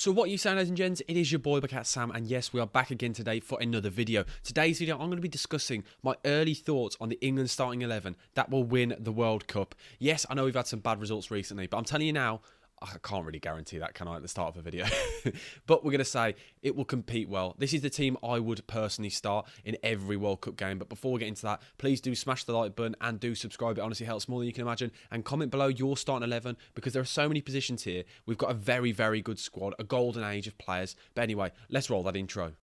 So what are you saying, ladies and gents? It is your boy BucketHatSam, and yes, we are back again today for another video. Today's video, I'm going to be discussing my early thoughts on the England starting 11 that will win the World Cup. Yes, I know we've had some bad results recently, but I'm telling you now, I can't really guarantee that, can I, at the start of a video? But we're going to say it will compete well. This is the team I would personally start in every World Cup game. But before we get into that, please do smash the like button and do subscribe. It honestly helps more than you can imagine. And comment below your starting 11 because there are so many positions here. We've got a very, very good squad, a golden age of players. But anyway, let's roll that intro.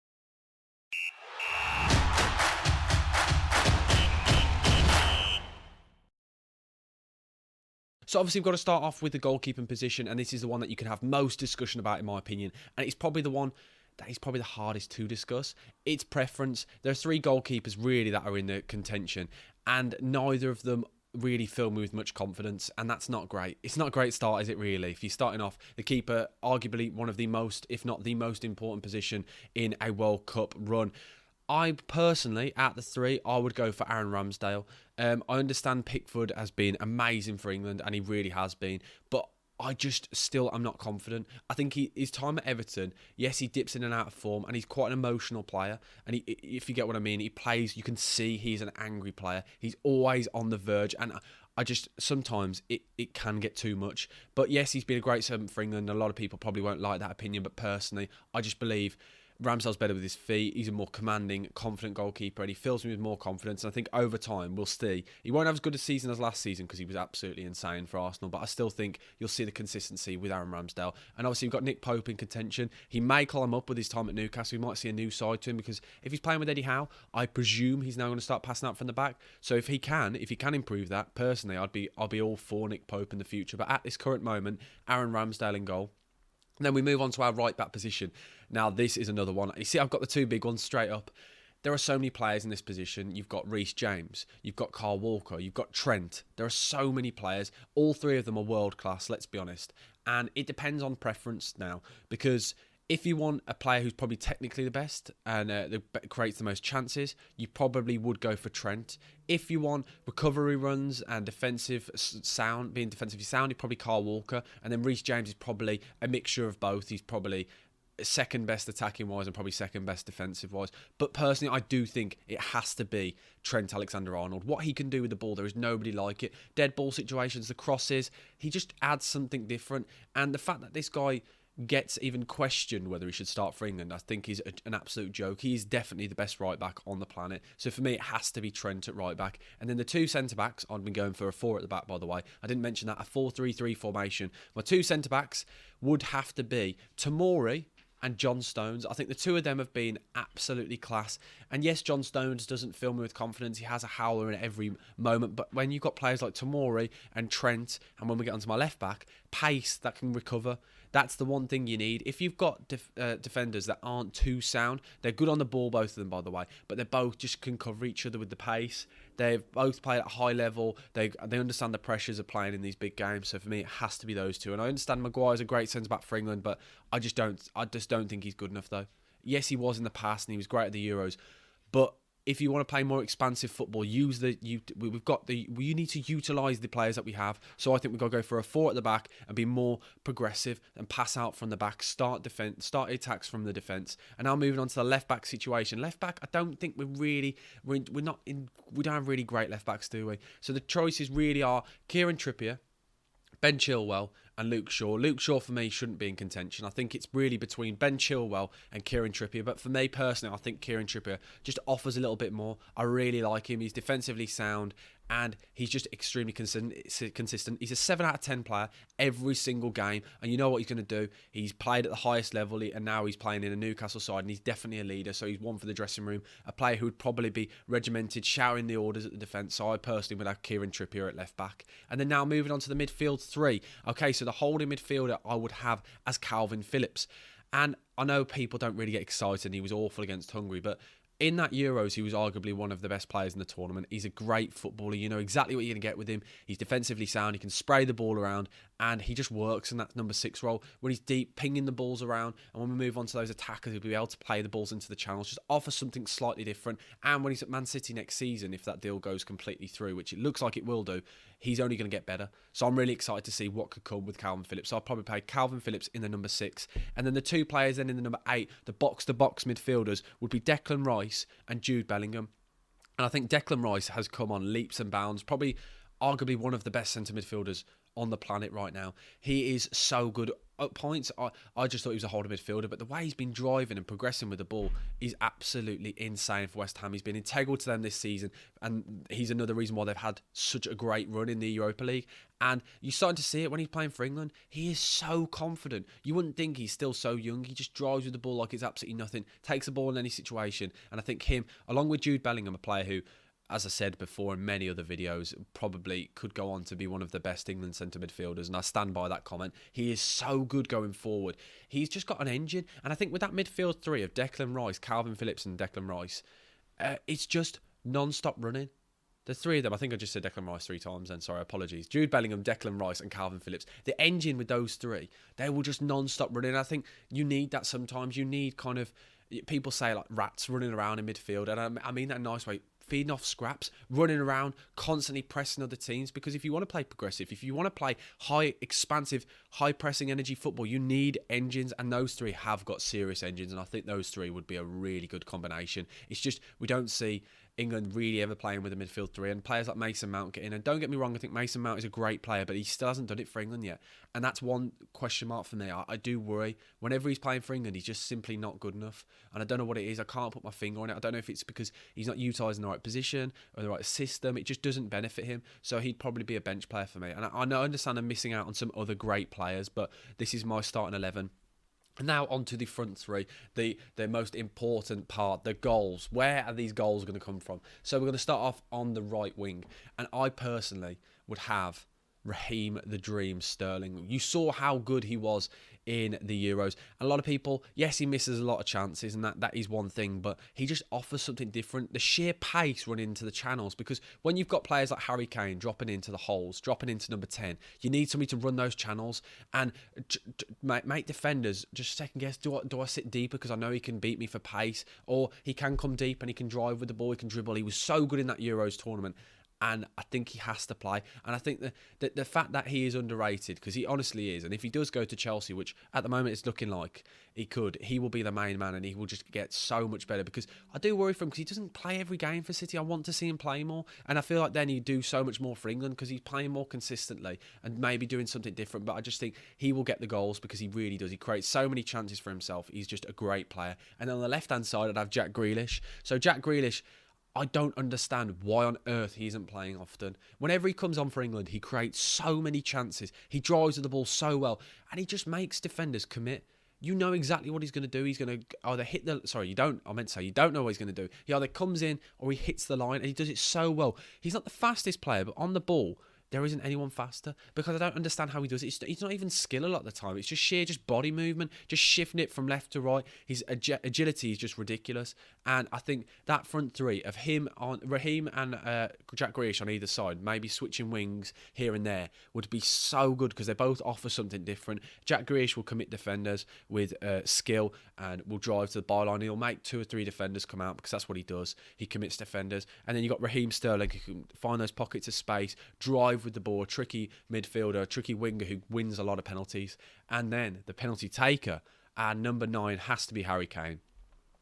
So obviously we've got to start off with the goalkeeping position, and this is the one that you can have most discussion about in my opinion, and it's probably the one that is probably the hardest to discuss. It's preference. There are three goalkeepers really that are in the contention, and neither of them really fill me with much confidence, and that's not great. It's not a great start, is it really? If you're starting off, the keeper, arguably one of the most, if not the most important position in a World Cup run. I personally, at the three, I would go for Aaron Ramsdale. I understand Pickford has been amazing for England, and he really has been, but I just still am not confident. I think his time at Everton, yes, he dips in and out of form, and he's quite an emotional player. And if you get what I mean, he plays, you can see he's an angry player. He's always on the verge, and I just, sometimes it can get too much. But yes, he's been a great servant for England. A lot of people probably won't like that opinion, but personally, I just believe Ramsdale's better with his feet. He's a more commanding, confident goalkeeper, and he fills me with more confidence. And I think over time, we'll see. He won't have as good a season as last season because he was absolutely insane for Arsenal, but I still think you'll see the consistency with Aaron Ramsdale. And obviously, we've got Nick Pope in contention. He may climb up with his time at Newcastle. We might see a new side to him because if he's playing with Eddie Howe, I presume he's now going to start passing out from the back. So if he can improve that, personally, I'll be all for Nick Pope in the future. But at this current moment, Aaron Ramsdale in goal. And then we move on to our right back position. Now, this is another one. You see, I've got the two big ones straight up. There are so many players in this position. You've got Reece James. You've got Kyle Walker. You've got Trent. There are so many players. All three of them are world class, let's be honest. And it depends on preference now. Because if you want a player who's probably technically the best and creates the most chances, you probably would go for Trent. If you want recovery runs and defensive sound, being defensively sound, you're probably Kyle Walker. And then Reece James is probably a mixture of both. He's probably second best attacking wise and probably second best defensive wise. But personally, I do think it has to be Trent Alexander-Arnold. What he can do with the ball, there is nobody like it. Dead ball situations, the crosses, he just adds something different. And the fact that this guy gets even questioned whether he should start for England, I think is an absolute joke. He is definitely the best right back on the planet. So for me, it has to be Trent at right back. And then the two centre backs, I've been going for a 4 at the back, by the way. I didn't mention that, a 4-3-3 formation. My two centre backs would have to be Tomori and John Stones. I think the two of them have been absolutely class. And yes, John Stones doesn't fill me with confidence. He has a howler in every moment. But when you've got players like Tomori and Trent, and when we get onto my left back, pace that can recover, that's the one thing you need. If you've got defenders that aren't too sound, they're good on the ball, both of them, by the way, but they both just can cover each other with the pace. They've both played at a high level. They understand the pressures of playing in these big games. So for me, it has to be those two. And I understand Maguire's a great centre-back for England, but I just don't think he's good enough, though. Yes, he was in the past, and he was great at the Euros, but if you want to play more expansive football, you need to utilise the players that we have. So I think we've got to go for a 4 at the back and be more progressive and pass out from the back, start attacks from the defence. And now moving on to the left back situation. Left back, I don't think we don't have really great left backs, do we? So the choices really are Kieran Trippier, Ben Chilwell and Luke Shaw. Luke Shaw for me shouldn't be in contention. I think it's really between Ben Chilwell and Kieran Trippier. But for me personally, I think Kieran Trippier just offers a little bit more. I really like him. He's defensively sound and he's just extremely consistent. He's a 7 out of 10 player every single game. And you know what he's going to do? He's played at the highest level and now he's playing in a Newcastle side and he's definitely a leader. So he's one for the dressing room. A player who would probably be regimented, shouting the orders at the defence. So I personally would have Kieran Trippier at left back. And then now moving on to the midfield three. Okay, so the holding midfielder I would have as Calvin Phillips. And I know people don't really get excited and he was awful against Hungary, but in that Euros, he was arguably one of the best players in the tournament. He's a great footballer. You know exactly what you're going to get with him. He's defensively sound. He can spray the ball around. and he just works in that number 6 role when he's deep, pinging the balls around, and when we move on to those attackers, he'll be able to play the balls into the channels, just offer something slightly different. And when he's at Man City next season, if that deal goes completely through, which it looks like it will do, he's only going to get better. So I'm really excited to see what could come with Calvin Phillips. So I'll probably play Calvin Phillips in the number 6, and then the 2 players then in the number 8, the box-to-box midfielders, would be Declan Rice and Jude Bellingham. And I think Declan Rice has come on leaps and bounds, probably arguably one of the best centre midfielders on the planet right now. He is so good at points. I just thought he was a holding midfielder, but the way he's been driving and progressing with the ball is absolutely insane for West Ham. He's been integral to them this season, and he's another reason why they've had such a great run in the Europa League. And you're starting to see it when he's playing for England. He is so confident. You wouldn't think he's still so young. He just drives with the ball like it's absolutely nothing, takes the ball in any situation. And I think him, along with Jude Bellingham, a player who, as I said before in many other videos, probably could go on to be one of the best England centre midfielders, and I stand by that comment. He is so good going forward. He's just got an engine, and I think with that midfield 3 of Declan Rice, Calvin Phillips and Declan Rice, it's just non-stop running. The 3 of them, I think I just said Declan Rice 3 times then, sorry, apologies. Jude Bellingham, Declan Rice and Calvin Phillips. The engine with those 3, they will just non-stop running. I think you need that sometimes. You need kind of, people say like rats running around in midfield, and I mean that in a nice way, feeding off scraps, running around, constantly pressing other teams. Because if you want to play progressive, if you want to play high, expansive, high-pressing energy football, you need engines, and those 3 have got serious engines, and I think those 3 would be a really good combination. It's just we don't see England really ever playing with a midfield 3, and players like Mason Mount get in. And don't get me wrong, I think Mason Mount is a great player, but he still hasn't done it for England yet. And that's one question mark for me. I do worry. Whenever he's playing for England, he's just simply not good enough. And I don't know what it is. I can't put my finger on it. I don't know if it's because he's not utilising the right position or the right system. It just doesn't benefit him. So he'd probably be a bench player for me. And I understand I'm missing out on some other great players, but this is my starting 11. Now on to the front 3, the most important part, the goals. Where are these goals going to come from? So we're going to start off on the right wing. And I personally would have Raheem the Dream Sterling. You saw how good he was in the Euros. And a lot of people, yes, he misses a lot of chances, and that is one thing, but he just offers something different. The sheer pace running into the channels, because when you've got players like Harry Kane dropping into the holes, dropping into number 10, you need somebody to run those channels and make defenders just second guess, do I sit deeper because I know he can beat me for pace, or he can come deep and he can drive with the ball, he can dribble. He was so good in that Euros tournament. And I think he has to play. And I think the fact that he is underrated, because he honestly is, and if he does go to Chelsea, which at the moment it's looking like he will be the main man, and he will just get so much better. Because I do worry for him, because he doesn't play every game for City. I want to see him play more. And I feel like then he'd do so much more for England, because he's playing more consistently and maybe doing something different. But I just think he will get the goals, because he really does. He creates so many chances for himself. He's just a great player. And then on the left-hand side, I'd have Jack Grealish. So Jack Grealish, I don't understand why on earth he isn't playing often. Whenever he comes on for England, he creates so many chances. He drives with the ball so well, and he just makes defenders commit. You know exactly what he's going to do. He's going to either hit the... Sorry, you don't. I meant to say, you don't know what he's going to do. He either comes in or he hits the line, and he does it so well. He's not the fastest player, but on the ball, there isn't anyone faster, because I don't understand how he does it. It's not even skill a lot of the time. It's just sheer body movement, just shifting it from left to right. His agility is just ridiculous. And I think that front 3 of him on Raheem and Jack Grealish on either side, maybe switching wings here and there, would be so good, because they both offer something different. Jack Grealish will commit defenders with skill and will drive to the byline. He'll make 2 or 3 defenders come out, because that's what he does. He commits defenders. And then you've got Raheem Sterling, who can find those pockets of space, drive with the ball, a tricky midfielder, a tricky winger who wins a lot of penalties. And then the penalty taker, and number 9 has to be Harry Kane.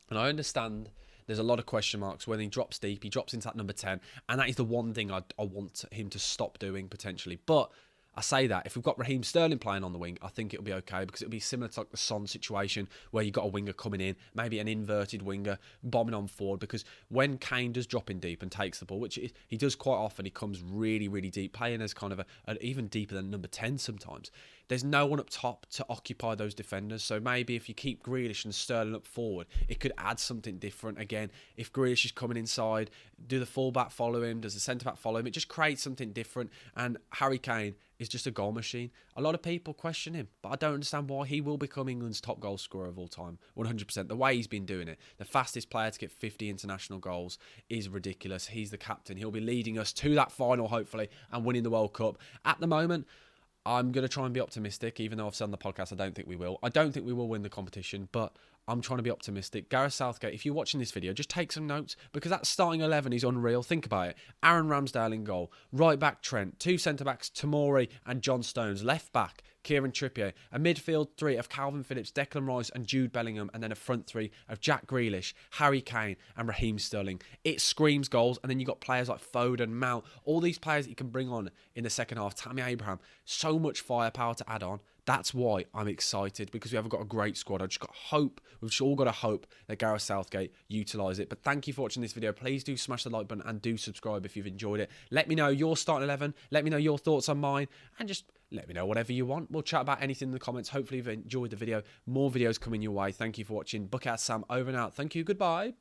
And I understand there's a lot of question marks when he drops deep. He drops into that number 10, and that is the one thing I want him to stop doing potentially. But I say that, if we've got Raheem Sterling playing on the wing, I think it'll be okay, because it'll be similar to like the Son situation, where you've got a winger coming in, maybe an inverted winger, bombing on forward, because when Kane does drop in deep and takes the ball, which he does quite often, he comes really, really deep, playing as kind of even deeper than number 10 sometimes. There's no one up top to occupy those defenders. So maybe if you keep Grealish and Sterling up forward, it could add something different. Again, if Grealish is coming inside, do the fullback follow him? Does the centre-back follow him? It just creates something different. And Harry Kane is just a goal machine. A lot of people question him, but I don't understand why. He will become England's top goal scorer of all time, 100%. The way he's been doing it, the fastest player to get 50 international goals, is ridiculous. He's the captain. He'll be leading us to that final, hopefully, and winning the World Cup. At the moment, I'm going to try and be optimistic, even though I've said on the podcast I don't think we will. I don't think we will win the competition, but I'm trying to be optimistic. Gareth Southgate, if you're watching this video, just take some notes, because that starting 11 is unreal. Think about it. Aaron Ramsdale in goal. Right back Trent. 2 centre-backs, Tomori and John Stones. Left back, Kieran Trippier. A midfield 3 of Calvin Phillips, Declan Rice and Jude Bellingham. And then a front 3 of Jack Grealish, Harry Kane and Raheem Sterling. It screams goals. And then you've got players like Foden, Mount. All these players that you can bring on in the second half. Tammy Abraham. So much firepower to add on. That's why I'm excited, because we have got a great squad. We've just all got to hope that Gareth Southgate utilise it. But thank you for watching this video. Please do smash the like button and do subscribe if you've enjoyed it. Let me know your starting 11. Let me know your thoughts on mine. And just let me know whatever you want. We'll chat about anything in the comments. Hopefully you've enjoyed the video. More videos coming your way. Thank you for watching. BucketHatSam over and out. Thank you. Goodbye.